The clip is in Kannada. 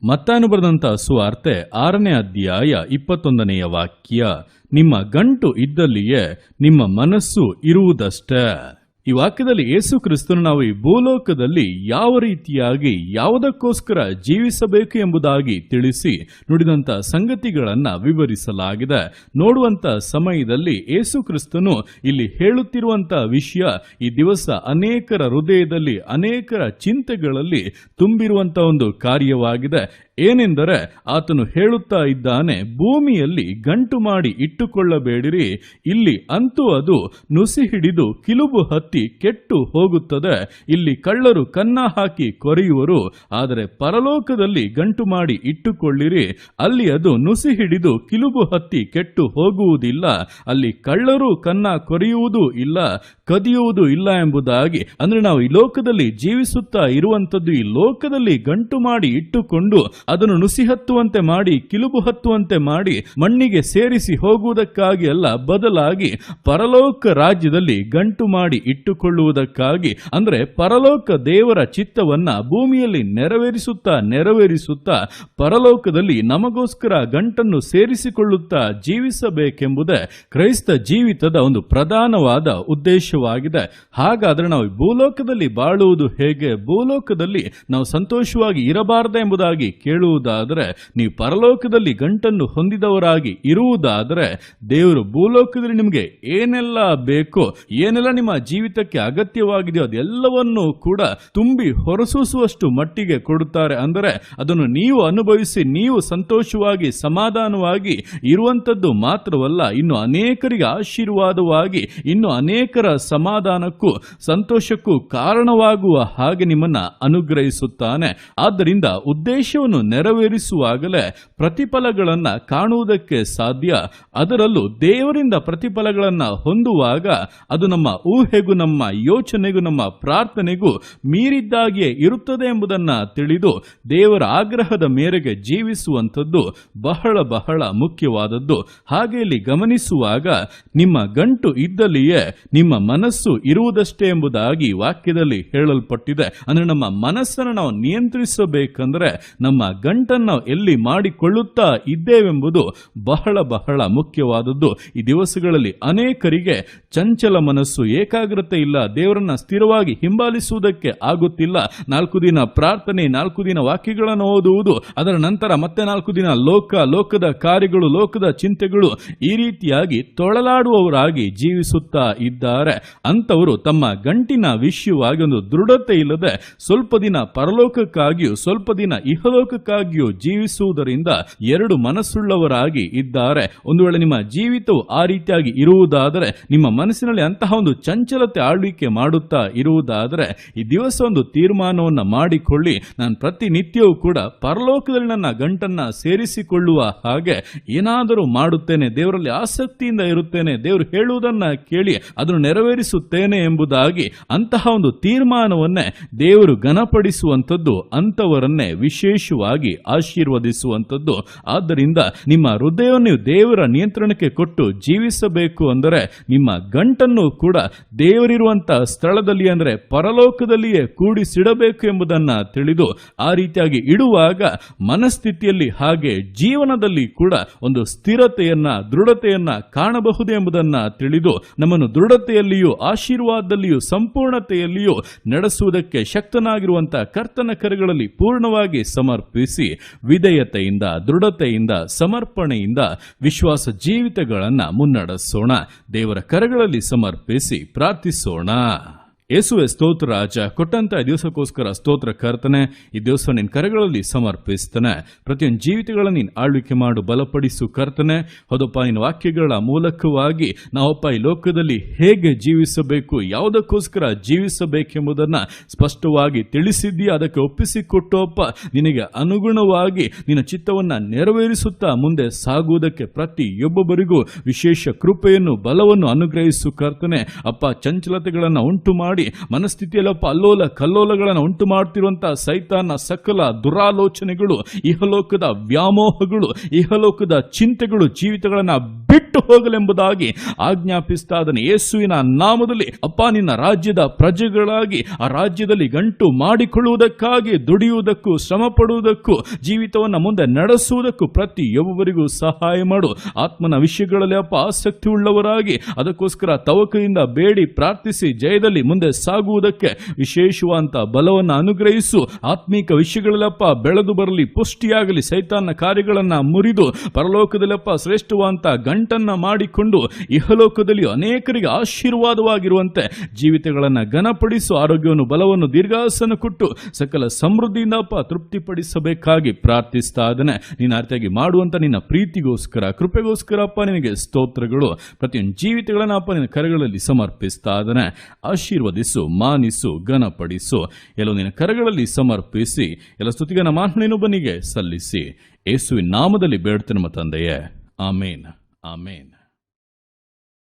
ಮತ್ತಾಯನು ಬರೆದಂತ ಸುವಾರ್ತೆ 6ನೇ ಅಧ್ಯಾಯ 21ನೇ ವಾಕ್ಯ, ನಿಮ್ಮ ಗಂಟು ಇದ್ದಲ್ಲಿಯೇ ನಿಮ್ಮ ಮನಸ್ಸು ಇರುವುದಷ್ಟೇ. ಈ ವಾಕ್ಯದಲ್ಲಿ ಯೇಸು ಕ್ರಿಸ್ತನು ನಾವು ಈ ಭೂಲೋಕದಲ್ಲಿ ಯಾವ ರೀತಿಯಾಗಿ ಯಾವುದಕ್ಕೋಸ್ಕರ ಜೀವಿಸಬೇಕು ಎಂಬುದಾಗಿ ತಿಳಿಸಿ ನುಡಿದಂತ ಸಂಗತಿಗಳನ್ನ ವಿವರಿಸಲಾಗಿದೆ. ನೋಡುವಂತ ಸಮಯದಲ್ಲಿ ಯೇಸು ಕ್ರಿಸ್ತನು ಇಲ್ಲಿ ಹೇಳುತ್ತಿರುವಂತ ವಿಷಯ ಈ ದಿವಸ ಅನೇಕರ ಹೃದಯದಲ್ಲಿ ಅನೇಕರ ಚಿಂತೆಗಳಲ್ಲಿ ತುಂಬಿರುವಂತ ಒಂದು ಕಾರ್ಯವಾಗಿದೆ. ಏನೆಂದರೆ ಆತನು ಹೇಳುತ್ತಾ ಇದ್ದಾನೆ, ಭೂಮಿಯಲ್ಲಿ ಗಂಟು ಮಾಡಿ ಇಟ್ಟುಕೊಳ್ಳಬೇಡಿರಿ, ಇಲ್ಲಿ ಅಂತೂ ಅದು ನುಸಿ ಹಿಡಿದು ಕಿಲುಬು ಹತ್ತಿ ಕೆಟ್ಟು ಹೋಗುತ್ತದೆ, ಇಲ್ಲಿ ಕಳ್ಳರು ಕನ್ನ ಹಾಕಿ ಕೊರೆಯುವರು, ಆದರೆ ಪರಲೋಕದಲ್ಲಿ ಗಂಟು ಮಾಡಿ ಇಟ್ಟುಕೊಳ್ಳಿರಿ, ಅಲ್ಲಿ ಅದು ನುಸಿ ಹಿಡಿದು ಕಿಲುಬು ಹತ್ತಿ ಕೆಟ್ಟು ಹೋಗುವುದಿಲ್ಲ, ಅಲ್ಲಿ ಕಳ್ಳರು ಕನ್ನ ಕೊರೆಯುವುದೂ ಇಲ್ಲ, ಕದಿಯುವುದು ಇಲ್ಲ ಎಂಬುದಾಗಿ. ಅಂದ್ರೆ ನಾವು ಈ ಲೋಕದಲ್ಲಿ ಜೀವಿಸುತ್ತಾ ಇರುವಂತದ್ದು ಈ ಲೋಕದಲ್ಲಿ ಗಂಟು ಮಾಡಿ ಇಟ್ಟುಕೊಂಡು ಅದನ್ನು ನುಸಿ ಹತ್ತುವಂತೆ ಮಾಡಿ ಕಿಲುಬು ಹತ್ತುವಂತೆ ಮಾಡಿ ಮಣ್ಣಿಗೆ ಸೇರಿಸಿ ಹೋಗುವುದಕ್ಕಾಗಿ ಅಲ್ಲ, ಬದಲಾಗಿ ಪರಲೋಕ ರಾಜ್ಯದಲ್ಲಿ ಗಂಟು ಮಾಡಿ ಇಟ್ಟುಕೊಳ್ಳುವುದಕ್ಕಾಗಿ. ಅಂದ್ರೆ ಪರಲೋಕ ದೇವರ ಚಿತ್ತವನ್ನ ಭೂಮಿಯಲ್ಲಿ ನೆರವೇರಿಸುತ್ತಾ ಪರಲೋಕದಲ್ಲಿ ನಮಗೋಸ್ಕರ ಗಂಟನ್ನು ಸೇರಿಸಿಕೊಳ್ಳುತ್ತಾ ಜೀವಿಸಬೇಕೆಂಬುದೇ ಕ್ರೈಸ್ತ ಜೀವಿತದ ಒಂದು ಪ್ರಧಾನವಾದ ಉದ್ದೇಶವಾಗಿದೆ. ಹಾಗಾದ್ರೆ ನಾವು ಭೂಲೋಕದಲ್ಲಿ ಬಾಳುವುದು ಹೇಗೆ, ಭೂಲೋಕದಲ್ಲಿ ನಾವು ಸಂತೋಷವಾಗಿ ಇರಬಾರದು ಎಂಬುದಾಗಿ ಕೇಳುವುದಾದರೆ, ನೀವು ಪರಲೋಕದಲ್ಲಿ ಗಂಟನ್ನು ಹೊಂದಿದವರಾಗಿ ಇರುವುದಾದರೆ ದೇವರು ಭೂಲೋಕದಲ್ಲಿ ನಿಮಗೆ ಏನೆಲ್ಲ ಬೇಕೋ, ಏನೆಲ್ಲ ನಿಮ್ಮ ಜೀವಿತಕ್ಕೆ ಅಗತ್ಯವಾಗಿದೆಯೋ ಅದೆಲ್ಲವನ್ನೂ ಕೂಡ ತುಂಬಿ ಹೊರಸೂಸುವಷ್ಟು ಮಟ್ಟಿಗೆ ಕೊಡುತ್ತಾರೆ. ಅಂದರೆ ಅದನ್ನು ನೀವು ಅನುಭವಿಸಿ ನೀವು ಸಂತೋಷವಾಗಿ ಸಮಾಧಾನವಾಗಿ ಇರುವಂತದ್ದು ಮಾತ್ರವಲ್ಲ, ಇನ್ನು ಅನೇಕರಿಗೆ ಆಶೀರ್ವಾದವಾಗಿ ಇನ್ನು ಅನೇಕರ ಸಮಾಧಾನಕ್ಕೂ ಸಂತೋಷಕ್ಕೂ ಕಾರಣವಾಗುವ ಹಾಗೆ ನಿಮ್ಮನ್ನ ಅನುಗ್ರಹಿಸುತ್ತಾನೆ. ಆದ್ದರಿಂದ ಉದ್ದೇಶವನ್ನು ನೆರವೇರಿಸುವಾಗಲೇ ಪ್ರತಿಫಲಗಳನ್ನ ಕಾಣುವುದಕ್ಕೆ ಸಾಧ್ಯ. ಅದರಲ್ಲೂ ದೇವರಿಂದ ಪ್ರತಿಫಲಗಳನ್ನ ಹೊಂದುವಾಗ ಅದು ನಮ್ಮ ಊಹೆಗೂ ನಮ್ಮ ಯೋಚನೆಗೂ ನಮ್ಮ ಪ್ರಾರ್ಥನೆಗೂ ಮೀರಿದ್ದಾಗಿಯೇ ಇರುತ್ತದೆ ಎಂಬುದನ್ನ ತಿಳಿದು ದೇವರ ಆಗ್ರಹದ ಮೇರೆಗೆ ಜೀವಿಸುವಂಥದ್ದು ಬಹಳ ಬಹಳ ಮುಖ್ಯವಾದದ್ದು. ಹಾಗೆ ಇಲ್ಲಿ ಗಮನಿಸುವಾಗ ನಿಮ್ಮ ಗಂಟು ಇದ್ದಲ್ಲಿಯೇ ನಿಮ್ಮ ಮನಸ್ಸು ಇರುವುದಷ್ಟೇ ಎಂಬುದಾಗಿ ವಾಕ್ಯದಲ್ಲಿ ಹೇಳಲ್ಪಟ್ಟಿದೆ. ಅಂದ್ರೆ ನಮ್ಮ ಮನಸ್ಸನ್ನು ನಾವು ನಿಯಂತ್ರಿಸಬೇಕಂದ್ರೆ ನಮ್ಮ ಗಂಟನ್ನು ನಾವು ಎಲ್ಲಿ ಮಾಡಿಕೊಳ್ಳುತ್ತಾ ಇದ್ದೇವೆಂಬುದು ಬಹಳ ಬಹಳ ಮುಖ್ಯವಾದದ್ದು. ಈ ದಿವಸಗಳಲ್ಲಿ ಅನೇಕರಿಗೆ ಚಂಚಲ ಮನಸ್ಸು, ಏಕಾಗ್ರತೆ ಇಲ್ಲ, ದೇವರನ್ನ ಸ್ಥಿರವಾಗಿ ಹಿಂಬಾಲಿಸುವುದಕ್ಕೆ ಆಗುತ್ತಿಲ್ಲ. 4 ದಿನ ಪ್ರಾರ್ಥನೆ, 4 ದಿನ ವಾಕ್ಯಗಳನ್ನು ಓದುವುದು, ಅದರ ನಂತರ ಮತ್ತೆ 4 ದಿನ ಲೋಕದ ಕಾರ್ಯಗಳು, ಲೋಕದ ಚಿಂತೆಗಳು, ಈ ರೀತಿಯಾಗಿ ತೊಳಲಾಡುವವರಾಗಿ ಜೀವಿಸುತ್ತಾ ಇದ್ದಾರೆ. ಅಂತವರು ತಮ್ಮ ಗಂಟಿನ ವಿಷಯವಾಗಿ ಒಂದು ದೃಢತೆ ಇಲ್ಲದೆ ಸ್ವಲ್ಪ ದಿನ ಪರಲೋಕಕ್ಕಾಗಿಯೂ ಸ್ವಲ್ಪ ದಿನ ಇಹಲೋಕಕ್ಕಾಗಿಯೂ ಜೀವಿಸುವುದರಿಂದ 2 ಮನಸ್ಸುಳ್ಳವರಾಗಿ ಇದ್ದಾರೆ. ಒಂದು ವೇಳೆ ನಿಮ್ಮ ಜೀವಿತವು ಆ ರೀತಿಯಾಗಿ ಇರುವುದಾದರೆ, ನಿಮ್ಮ ಮನಸ್ಸಿನಲ್ಲಿ ಅಂತಹ ಒಂದು ಚಂಚಲತೆ ಆಳ್ವಿಕೆ ಮಾಡುತ್ತಾ ಇರುವುದಾದರೆ, ಈ ದಿವಸ ಒಂದು ತೀರ್ಮಾನವನ್ನು ಮಾಡಿಕೊಳ್ಳಿ, ನಾನು ಪ್ರತಿನಿತ್ಯವೂ ಕೂಡ ಪರಲೋಕದಲ್ಲಿ ನನ್ನ ಗಂಟನ್ನ ಸೇರಿಸಿಕೊಳ್ಳುವ ಹಾಗೆ ಏನಾದರೂ ಮಾಡುತ್ತೇನೆ, ದೇವರಲ್ಲಿ ಆಸಕ್ತಿಯಿಂದ ಇರುತ್ತೇನೆ, ದೇವರು ಹೇಳುವುದನ್ನ ಕೇಳಿ ಅದನ್ನು ನೆರವೇರಿಸುತ್ತೇನೆ ಎಂಬುದಾಗಿ ಅಂತಹ ಒಂದು ತೀರ್ಮಾನವನ್ನೇ ದೇವರು ಘನಪಡಿಸುವಂಥದ್ದು, ಅಂತವರನ್ನೇ ವಿಶೇಷವಾಗಿ ಆಶೀರ್ವದಿಸುವಂಥದ್ದು. ಆದ್ದರಿಂದ ನಿಮ್ಮ ಹೃದಯವನ್ನು ದೇವರ ನಿಯಂತ್ರಣಕ್ಕೆ ಕೊಟ್ಟು ಜೀವಿಸಬೇಕು ಅಂದರೆ ನಿಮ್ಮ ಗಂಟನ್ನು ಕೂಡ ದೇವರಿರುವಂತಹ ಸ್ಥಳದಲ್ಲಿ ಅಂದರೆ ಪರಲೋಕದಲ್ಲಿಯೇ ಕೂಡಿಸಿಡಬೇಕು ಎಂಬುದನ್ನು ತಿಳಿದು ಆ ರೀತಿಯಾಗಿ ಇಡುವಾಗ ಮನಸ್ಥಿತಿಯಲ್ಲಿ ಹಾಗೆ ಜೀವನದಲ್ಲಿ ಕೂಡ ಒಂದು ಸ್ಥಿರತೆಯನ್ನ, ದೃಢತೆಯನ್ನ ಕಾಣಬಹುದು ಎಂಬುದನ್ನ ತಿಳಿದು ನಮ್ಮನ್ನು ದೃಢತೆಯಲ್ಲಿಯೂ ಆಶೀರ್ವಾದದಲ್ಲಿಯೂ ಸಂಪೂರ್ಣತೆಯಲ್ಲಿಯೂ ನಡೆಸುವುದಕ್ಕೆ ಶಕ್ತನಾಗಿರುವಂತಹ ಕರ್ತನ ಕರೆಗಳಲ್ಲಿ ಪೂರ್ಣವಾಗಿ ಸಮರ್ಪಿಸಿ ವಿಧೇಯತೆಯಿಂದ, ದೃಢತೆಯಿಂದ, ಸಮರ್ಪಣೆಯಿಂದ ವಿಶ್ವಾಸ ಜೀವಿತಗಳನ್ನು ಮುನ್ನಡೆಸೋಣ. ದೇವರ ಕರೆಗಳಲ್ಲಿ ಸಮರ್ಪಿಸಿ ಪ್ರಾರ್ಥಿಸೋಣ. ಯೇಸುವೆ ಸ್ತೋತ್ರ ರಾಜ, ಕೊಟ್ಟಂತ ದಿವಸಕ್ಕೋಸ್ಕರ ಸ್ತೋತ್ರ ಕರ್ತನೆ. ಈ ದಿವಸ ನಿನ್ನ ಕರೆಗಳಲ್ಲಿ ಸಮರ್ಪಿಸ್ತಾನೆ. ಪ್ರತಿಯೊಂದು ಜೀವಿತಗಳನ್ನು ನೀನು ಆಳ್ವಿಕೆ ಮಾಡು, ಬಲಪಡಿಸು ಕರ್ತನೆ. ಹೌದಪ್ಪ, ನಿನ್ನ ವಾಕ್ಯಗಳ ಮೂಲಕವಾಗಿ ನಾವಪ್ಪ ಈ ಲೋಕದಲ್ಲಿ ಹೇಗೆ ಜೀವಿಸಬೇಕು, ಯಾವುದಕ್ಕೋಸ್ಕರ ಜೀವಿಸಬೇಕೆಂಬುದನ್ನು ಸ್ಪಷ್ಟವಾಗಿ ತಿಳಿಸಿದ್ದೀಯ. ಅದಕ್ಕೆ ಒಪ್ಪಿಸಿಕೊಟ್ಟೋಪ್ಪ, ನಿನಗೆ ಅನುಗುಣವಾಗಿ ನಿನ್ನ ಚಿತ್ತವನ್ನು ನೆರವೇರಿಸುತ್ತಾ ಮುಂದೆ ಸಾಗುವುದಕ್ಕೆ ಪ್ರತಿಯೊಬ್ಬೊಬ್ಬರಿಗೂ ವಿಶೇಷ ಕೃಪೆಯನ್ನು, ಬಲವನ್ನು ಅನುಗ್ರಹಿಸು ಕರ್ತನೆ. ಅಪ್ಪ, ಚಂಚಲತೆಗಳನ್ನು ಉಂಟು ಮಾಡಿ ಮನಸ್ಥಿತಿಯಲ್ಲಪ್ಪ ಅಲ್ಲೋಲ ಕಲ್ಲೋಲಗಳನ್ನು ಉಂಟು ಮಾಡುತ್ತಿರುವಂತಹ ಸೈತಾನ ಸಕಲ ದುರಾಲೋಚನೆಗಳು, ಇಹಲೋಕದ ವ್ಯಾಮೋಹಗಳು, ಇಹಲೋಕದ ಚಿಂತೆಗಳು ಜೀವಿತಗಳನ್ನು ಬಿಟ್ಟು ಹೋಗಲೆಂಬುದಾಗಿ ಆಜ್ಞಾಪಿಸ್ತಾ ಇದ್ದಾನೆ. ಯೇಸುವಿನ ನಾಮದಲ್ಲಿ ಅಪ್ಪ, ನಿನ್ನ ರಾಜ್ಯದ ಪ್ರಜೆಗಳಾಗಿ ಆ ರಾಜ್ಯದಲ್ಲಿ ಗಂಟು ಮಾಡಿಕೊಳ್ಳುವುದಕ್ಕಾಗಿ ದುಡಿಯುವುದಕ್ಕೂ ಶ್ರಮ ಪಡುವುದಕ್ಕೂ ಜೀವಿತವನ್ನು ಮುಂದೆ ನಡೆಸುವುದಕ್ಕೂ ಪ್ರತಿಯೊಬ್ಬರಿಗೂ ಸಹಾಯ ಮಾಡು. ಆತ್ಮನ ವಿಷಯಗಳಲ್ಲಿ ಅಪ್ಪ ಆಸಕ್ತಿ ಉಳ್ಳವರಾಗಿ ಅದಕ್ಕೋಸ್ಕರ ತವಕದಿಂದ ಬೇಡಿ ಪ್ರಾರ್ಥಿಸಿ ಜಯದಲ್ಲಿ ಮುಂದೆ ಸಾಗುವುದಕ್ಕೆ ವಿಶೇಷವಾದಂತ ಬಲವನ್ನು ಅನುಗ್ರಹಿಸು. ಆತ್ಮೀಕ ವಿಷಯಗಳಲ್ಲಪ್ಪ ಬೆಳೆದು ಬರಲಿ, ಪುಷ್ಟಿಯಾಗಲಿ, ಸೈತಾನ ಕಾರ್ಯಗಳನ್ನ ಮುರಿದು ಪರಲೋಕದಲ್ಲಪ್ಪ ಶ್ರೇಷ್ಠವಾದಂತ ಗಂಟನ್ನ ಮಾಡಿಕೊಂಡು ಇಹಲೋಕದಲ್ಲಿ ಅನೇಕರಿಗೆ ಆಶೀರ್ವಾದವಾಗಿರುವಂತೆ ಜೀವಿತಗಳನ್ನ ಘನಪಡಿಸು. ಆರೋಗ್ಯವನ್ನು, ಬಲವನ್ನು, ದೀರ್ಘಾಸನ ಕೊಟ್ಟು ಸಕಲ ಸಮೃದ್ಧಿಯಿಂದಪ್ಪ ತೃಪ್ತಿಪಡಿಸಬೇಕಾಗಿ ಪ್ರಾರ್ಥಿಸ್ತಾ ಇದ್ದಾನೆ. ನೀನು ಅರ್ಥಾಗಿ ಮಾಡುವಂತ ನಿನ್ನ ಪ್ರೀತಿಗೋಸ್ಕರ, ಕೃಪೆಗೋಸ್ಕರ ಅಪ್ಪ ನಿನಗೆ ಸ್ತೋತ್ರಗಳು. ಪ್ರತಿಯೊಂದು ಜೀವಿತಗಳನ್ನ ಅಪ್ಪ ನಿನ್ನ ಕರಗಳಲ್ಲಿ ಸಮರ್ಪಿಸ್ತಾ ಇದ್ದಾನೆ. ಆಶೀರ್ವದಿಸು, ಮಾನಿಸು, ಘನಪಡಿಸು. ಎಲ್ಲೋ ನಿನ್ನ ಕರಗಳಲ್ಲಿ ಸಮರ್ಪಿಸಿ ಎಲ್ಲ ಸ್ತುತಿಗನ ಮಾನ್ಯನೊಬ್ಬನಿಗೆ ಸಲ್ಲಿಸಿ ಯೇಸುವಿನ ನಾಮದಲ್ಲಿ ಬೇಡ್ತೇನೆ ತಂದೆಯೇ, ಆಮೇನ್, ಆಮೇನ್.